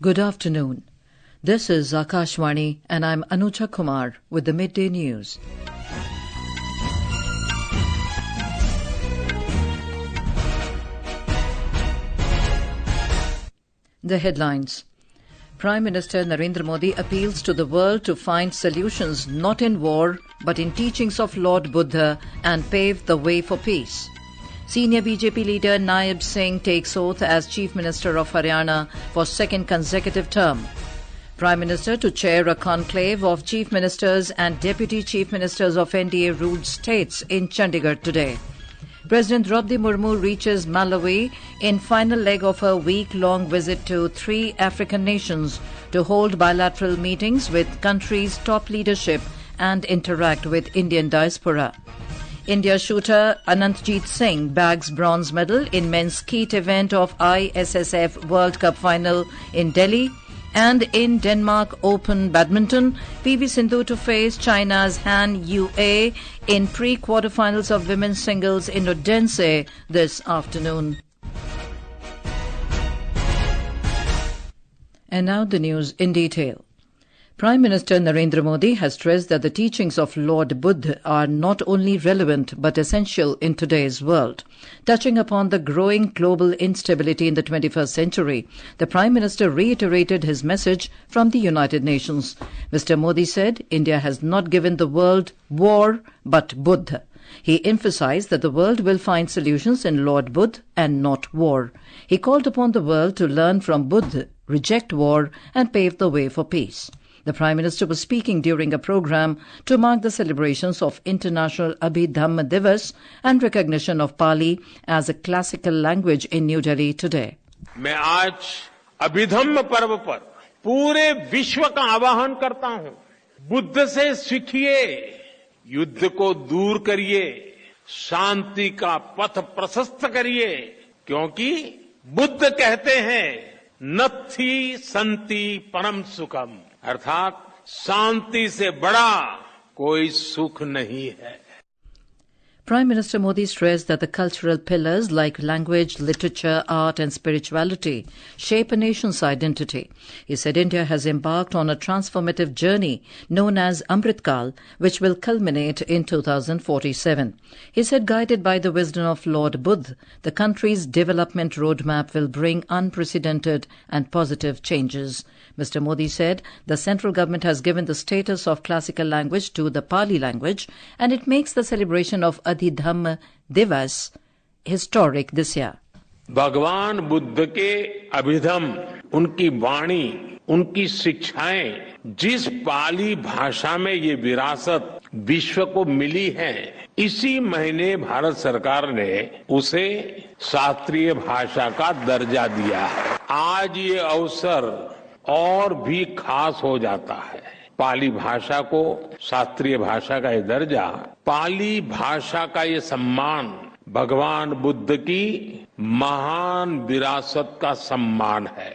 Good afternoon. This is Akashwani and I'm Anuja Kumar with the Midday News. The headlines. Prime Minister Narendra Modi appeals to the world to find solutions not in war but in teachings of Lord Buddha and pave the way for peace. Senior BJP leader Nayab Singh takes oath as Chief Minister of Haryana for second consecutive term. Prime Minister to chair a conclave of Chief Ministers and Deputy Chief Ministers of NDA-ruled states in Chandigarh today. President Droupadi Murmu reaches Malawi in final leg of her week-long visit to 3 African nations to hold bilateral meetings with countries' top leadership and interact with Indian diaspora. India shooter Anantjeet Singh bags bronze medal in men's Skeet event of ISSF World Cup final in Delhi. And in Denmark Open Badminton, Sindhu to face China's Han Yue in pre-quarterfinals of women's singles in Odense this afternoon. And now the news in detail. Prime Minister Narendra Modi has stressed that the teachings of Lord Buddha are not only relevant but essential in today's world. Touching upon the growing global instability in the 21st century, the Prime Minister reiterated his message from the United Nations. Mr. Modi said India has not given the world war but Buddha. He emphasized that the world will find solutions in Lord Buddha and not war. He called upon the world to learn from Buddha, reject war and pave the way for peace. The Prime Minister was speaking during a program to mark the celebrations of International Abhidhamma Divas and recognition of Pali as a classical language in New Delhi today. मैं आज अभिधम्म पर्व पर पूरे विश्व का आह्वान करता हूं। बुद्ध से सीखिए, युद्ध को दूर करिए, शांति का पथ प्रशस्त करिए, क्योंकि बुद्ध कहते हैं नत्थी संति परम सुखम, अर्थात शांति से बड़ा कोई सुख नहीं है. Prime Minister Modi stressed that the cultural pillars like language, literature, art and spirituality shape a nation's identity. He said India has embarked on a transformative journey known as Amritkal, which will culminate in 2047. He said guided by the wisdom of Lord Buddha, the country's development roadmap will bring unprecedented and positive changes. Mr. Modi said the central government has given the status of classical language to the Pali language and it makes the celebration of Abhidhamma Divas historic this year. भगवान बुद्ध के अभिधम्म, उनकी वाणी, उनकी शिक्षाएं जिस पाली भाषा में ये विरासत विश्व को मिली है, इसी महीने भारत सरकार ने उसे शास्त्रीय भाषा का दर्जा दिया है. आज ये अवसर और भी खास हो जाता है. पाली भाषा को शास्त्रीय भाषा का ये दर्जा, पाली भाषा का ये सम्मान भगवान बुद्ध की महान विरासत का सम्मान है.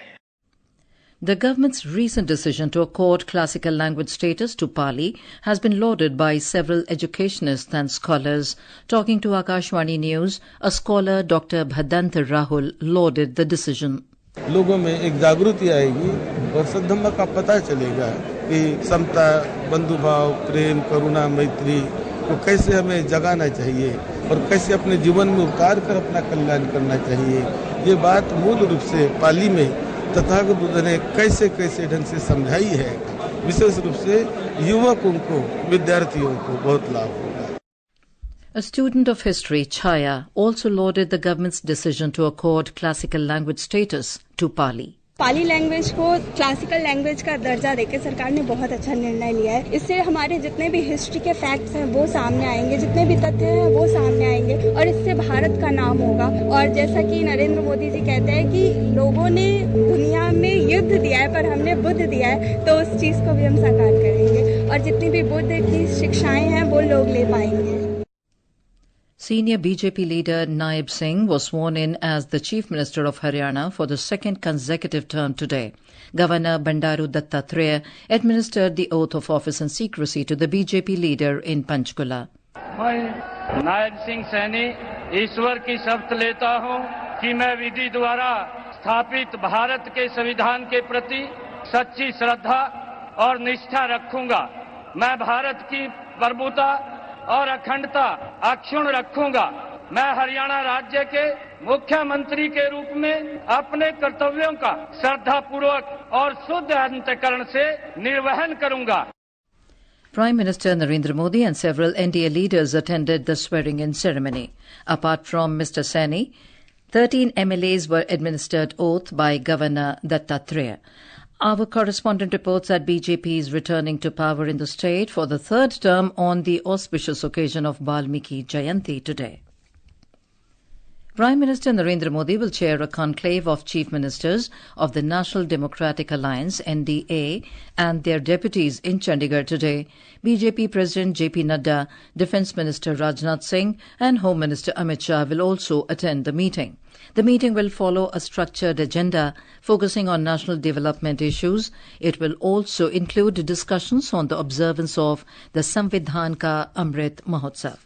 The government's recent decision to accord classical language status to Pali has been lauded by several educationists and scholars. Talking to Akashwani News, a scholar, Dr. Bhadant Rahul, lauded the decision. लोगों में एक जागृति आएगी और सद्धम्म का पता चलेगा कि समता, बंधुभाव, प्रेम, करुणा, मैत्री को कैसे हमें जगाना चाहिए और कैसे अपने जीवन में उतार कर अपना कल्याण करना चाहिए. ये बात मूल रूप से पाली में तथागत बुद्ध ने कैसे कैसे ढंग से समझाई है. विशेष रूप से युवकों को, विद्यार्थियों को बहुत लाभ होगा. A student of history, Chaya, also lauded the government's decision to accord classical language status to Pali. Pali language को क्लासिकल लैंग्वेज का दर्जा देकर सरकार ने बहुत अच्छा निर्णय लिया है. इससे हमारे जितने भी हिस्ट्री के फैक्ट्स हैं वो सामने आएंगे, जितने भी तथ्य हैं वो सामने आएंगे और इससे भारत का नाम होगा. और जैसा कि नरेंद्र मोदी जी कहते हैं कि लोगों ने दुनिया में युद्ध दिया है पर हमने बुद्ध दिया है, तो उस चीज को भी हम साकार करेंगे और जितनी भी बुद्ध की शिक्षाएं हैं वो लोग ले पाएंगे. Senior BJP leader Nayab Singh was sworn in as the Chief Minister of Haryana for the second consecutive term today. Governor Bandaru Dattatreya administered the oath of office in secrecy to the BJP leader in Panchkula. मैं नायब सिंह सैनी ईश्वर की शपथ लेता हूं कि मैं विधि द्वारा स्थापित भारत के संविधान के प्रति सच्ची श्रद्धा और निष्ठा रखूंगा। मैं भारत की प्रभुता और अखंडता अक्षुण्ण रखूंगा। मैं हरियाणा राज्य के मुख्यमंत्री के रूप में अपने कर्तव्यों का श्रद्धापूर्वक और शुद्ध अंतःकरण से निर्वहन करूंगा। Prime Minister Narendra Modi and several NDA leaders attended the swearing-in ceremony. Apart from Mr. Saini, 13 MLAs were administered oath by Governor Dattatreya. Our correspondent reports that BJP is returning to power in the state for the third term on the auspicious occasion of Valmiki Jayanti today. Prime Minister Narendra Modi will chair a conclave of Chief Ministers of the National Democratic Alliance (NDA) and their deputies in Chandigarh today. BJP President JP Nadda, Defence Minister Rajnath Singh and Home Minister Amit Shah will also attend the meeting. The meeting will follow a structured agenda focusing on national development issues. It will also include discussions on the observance of the Samvidhan Ka Amrit Mahotsav.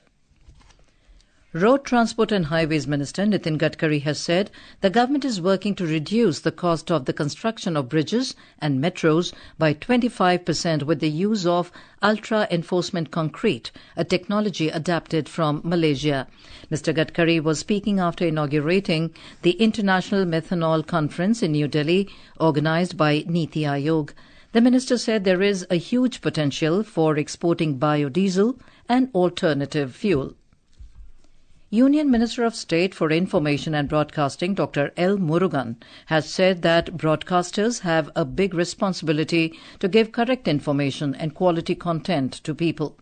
Road Transport and Highways Minister Nitin Gadkari has said the government is working to reduce the cost of the construction of bridges and metros by 25% with the use of ultra-enforcement concrete, a technology adapted from Malaysia. Mr. Gadkari was speaking after inaugurating the International Methanol Conference in New Delhi, organized by Niti Aayog. The minister said there is a huge potential for exporting biodiesel and alternative fuel. Union Minister of State for Information and Broadcasting Dr. L. Murugan has said that broadcasters have a big responsibility to give correct information and quality content to people.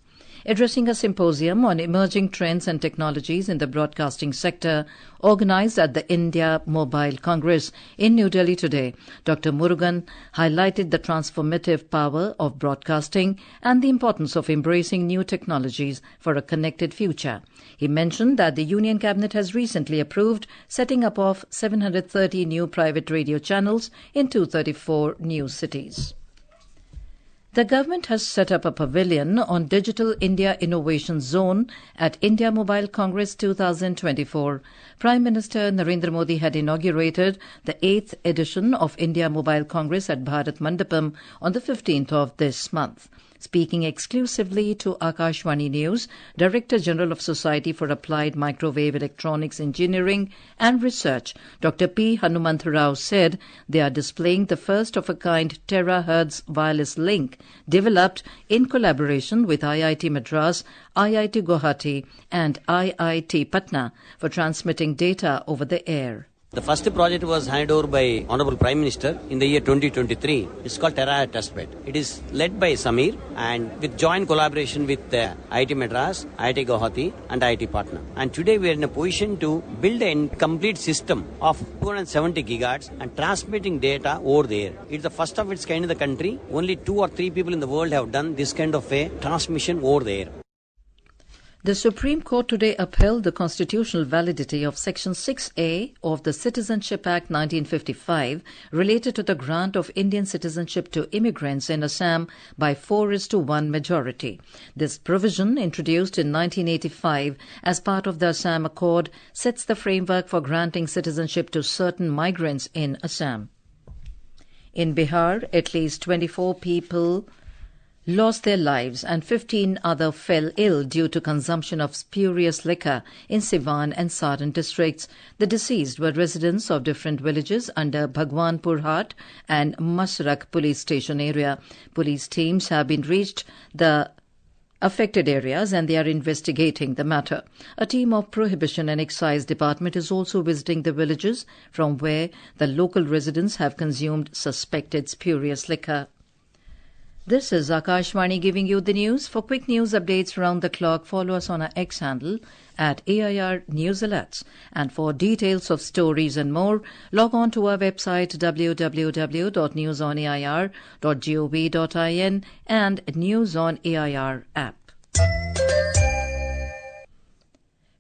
Addressing a symposium on emerging trends and technologies in the broadcasting sector organized at the India Mobile Congress in New Delhi today, Dr. Murugan highlighted the transformative power of broadcasting and the importance of embracing new technologies for a connected future. He mentioned that the Union Cabinet has recently approved setting up of 730 new private radio channels in 234 new cities. The government has set up a pavilion on Digital India Innovation Zone at India Mobile Congress 2024. Prime Minister Narendra Modi had inaugurated the 8th edition of India Mobile Congress at Bharat Mandapam on the 15th of this month. Speaking exclusively to Akashvani News, Director General of Society for Applied Microwave Electronics Engineering and Research, Dr. P. Hanumanth-Rao said they are displaying the first-of-a-kind terahertz wireless link developed in collaboration with IIT Madras, IIT Guwahati and IIT Patna for transmitting data over the air. The first project was handed over by Honorable Prime Minister in the year 2023. It's called Terahertz Testbed. It is led by Samir and with joint collaboration with IIT Madras, IIT Guwahati and IIT Patna. And today we are in a position to build a complete system of 270 gigahertz and transmitting data over the air. It's the first of its kind in the country. Only 2 or 3 people in the world have done this kind of a transmission over the air. The Supreme Court today upheld the constitutional validity of Section 6A of the Citizenship Act 1955 related to the grant of Indian citizenship to immigrants in Assam by 4:1 majority. This provision, introduced in 1985 as part of the Assam Accord, sets the framework for granting citizenship to certain migrants in Assam. In Bihar, at least 24 people lost their lives and 15 others fell ill due to consumption of spurious liquor in Siwan and Saran districts. The deceased were residents of different villages under Bhagwanpur Hat and Masrak police station area. Police teams have been reached the affected areas and they are investigating the matter. A team of Prohibition and Excise Department is also visiting the villages from where the local residents have consumed suspected spurious liquor. This is Akashvani giving you the news. For quick news updates round the clock, follow us on our X handle at AIR News Alerts. And for details of stories and more, log on to our website www.newsonair.gov.in and News on AIR app.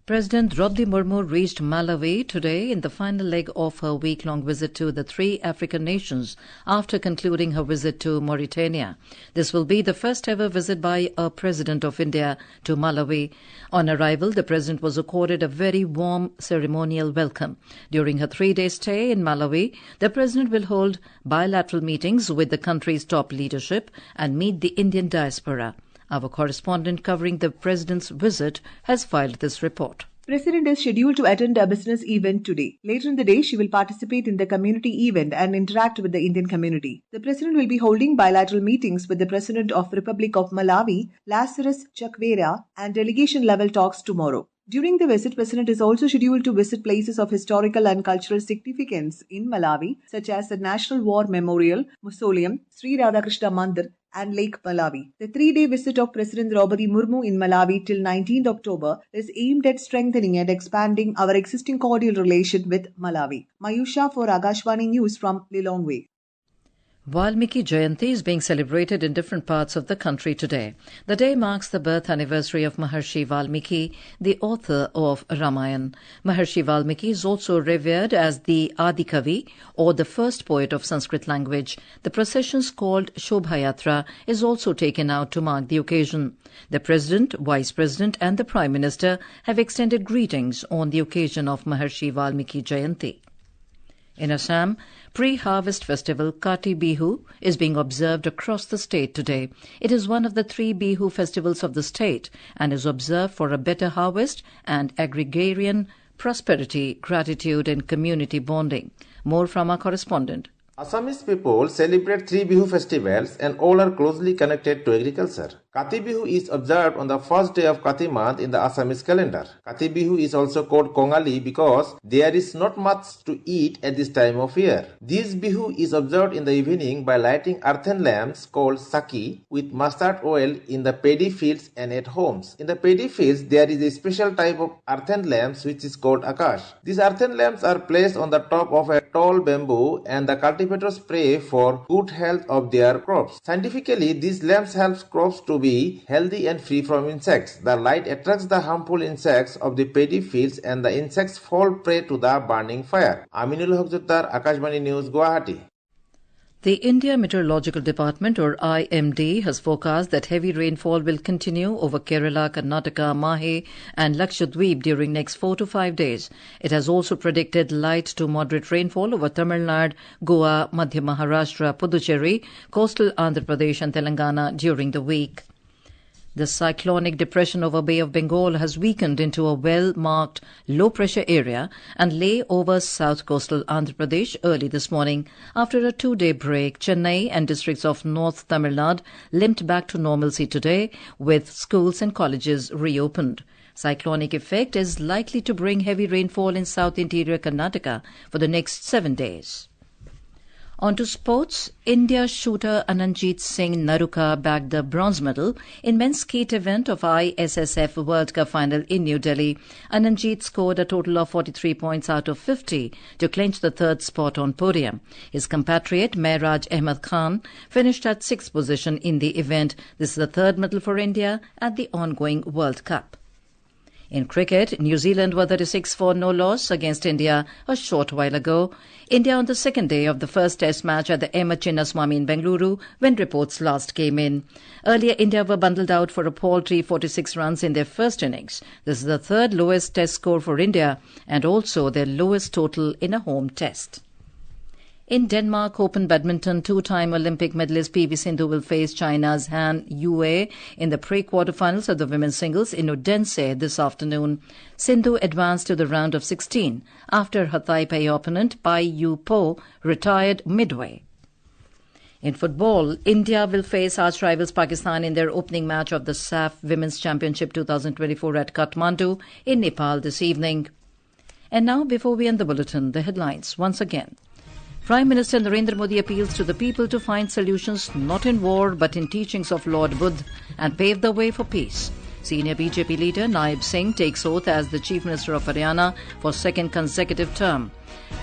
President Droupadi Murmu reached Malawi today in the final leg of her week-long visit to the three African nations after concluding her visit to Mauritania. This will be the first ever visit by a President of India to Malawi. On arrival, the President was accorded a very warm ceremonial welcome. During her 3-day stay in Malawi, the President will hold bilateral meetings with the country's top leadership and meet the Indian diaspora. Our correspondent covering the President's visit has filed this report. President is scheduled to attend a business event today. Later in the day, she will participate in the community event and interact with the Indian community. The President will be holding bilateral meetings with the President of Republic of Malawi, Lazarus Chakwera, and delegation-level talks tomorrow. During the visit, President is also scheduled to visit places of historical and cultural significance in Malawi, such as the National War Memorial, Mausoleum, Sri Radhakrishna Mandir, and Lake Malawi. The 3-day visit of President Droupadi Murmu in Malawi till 19th October is aimed at strengthening and expanding our existing cordial relation with Malawi. Mayusha for Agashwani News from Lilongwe. Valmiki Jayanti is being celebrated in different parts of the country today. The day marks the birth anniversary of Maharshi Valmiki, the author of Ramayana. Maharshi Valmiki is also revered as the Adikavi, or the first poet of Sanskrit language. The processions called Shobhayatra is also taken out to mark the occasion. The President, Vice President and the Prime Minister have extended greetings on the occasion of Maharshi Valmiki Jayanti. In Assam, pre-harvest festival Kati Bihu is being observed across the state today. It is one of the 3 Bihu festivals of the state and is observed for a better harvest and agrarian prosperity, gratitude and community bonding. More from our correspondent. Assamese people celebrate 3 Bihu festivals and all are closely connected to agriculture. Kati Bihu is observed on the first day of Kati month in the Assamese calendar. Kati Bihu is also called Kongali because there is not much to eat at this time of year. This Bihu is observed in the evening by lighting earthen lamps called saki with mustard oil in the paddy fields and at homes. In the paddy fields, there is a special type of earthen lamps which is called akash. These earthen lamps are placed on the top of a tall bamboo and the cultivators pray for good health of their crops. Scientifically, these lamps help crops to be healthy and free from insects. The light attracts the harmful insects of the paddy fields and the insects fall prey to the burning fire. Aminul Haqjuttar, Akashvani News, Guwahati. The India Meteorological Department, or IMD, has forecast that heavy rainfall will continue over Kerala, Karnataka, Mahe and Lakshadweep during next 4 to 5 days. It has also predicted light to moderate rainfall over Tamil Nadu, Goa, Madhya Maharashtra, Puducherry, coastal Andhra Pradesh and Telangana during the week. The cyclonic depression over Bay of Bengal has weakened into a well-marked low-pressure area and lay over south coastal Andhra Pradesh early this morning. After a 2-day break, Chennai and districts of North Tamil Nadu limped back to normalcy today, with schools and colleges reopened. Cyclonic effect is likely to bring heavy rainfall in south interior Karnataka for the next 7 days. On to sports. India shooter Anantjeet Singh Naruka bagged the bronze medal in men's Skeet event of ISSF World Cup final in New Delhi. Anantjeet scored a total of 43 points out of 50 to clinch the 3rd spot on podium. His compatriot Mehraj Ahmed Khan finished at 6th position in the event. This is the 3rd medal for India at the ongoing World Cup. In cricket, New Zealand were 36 for no loss against India a short while ago. India on the 2nd day of the first test match at the M. Chinnaswamy in Bengaluru when reports last came in. Earlier, India were bundled out for a paltry 46 runs in their first innings. This is the 3rd lowest test score for India and also their lowest total in a home test. In Denmark Open Badminton, 2-time Olympic medalist PV Sindhu will face China's Han Yue in the pre-quarterfinals of the women's singles in Odense this afternoon. Sindhu advanced to the round of 16 after her Taipei opponent Pai Yu Po retired midway. In football, India will face arch rivals Pakistan in their opening match of the SAF Women's Championship 2024 at Kathmandu in Nepal this evening. And now, before we end the bulletin, the headlines once again. Prime Minister Narendra Modi appeals to the people to find solutions not in war but in teachings of Lord Buddha and pave the way for peace. Senior BJP leader Nayab Singh takes oath as the Chief Minister of Haryana for second consecutive term.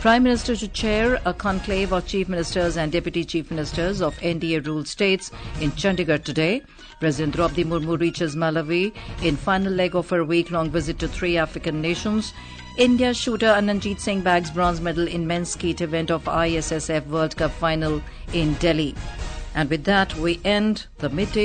Prime Minister to chair a conclave of Chief Ministers and Deputy Chief Ministers of NDA-ruled states in Chandigarh today. President Droupadi Murmu reaches Malawi in final leg of her week-long visit to 3 African nations. India shooter Anantjeet Singh bags bronze medal in men's skeet event of ISSF World Cup final in Delhi. And with that, we end the midday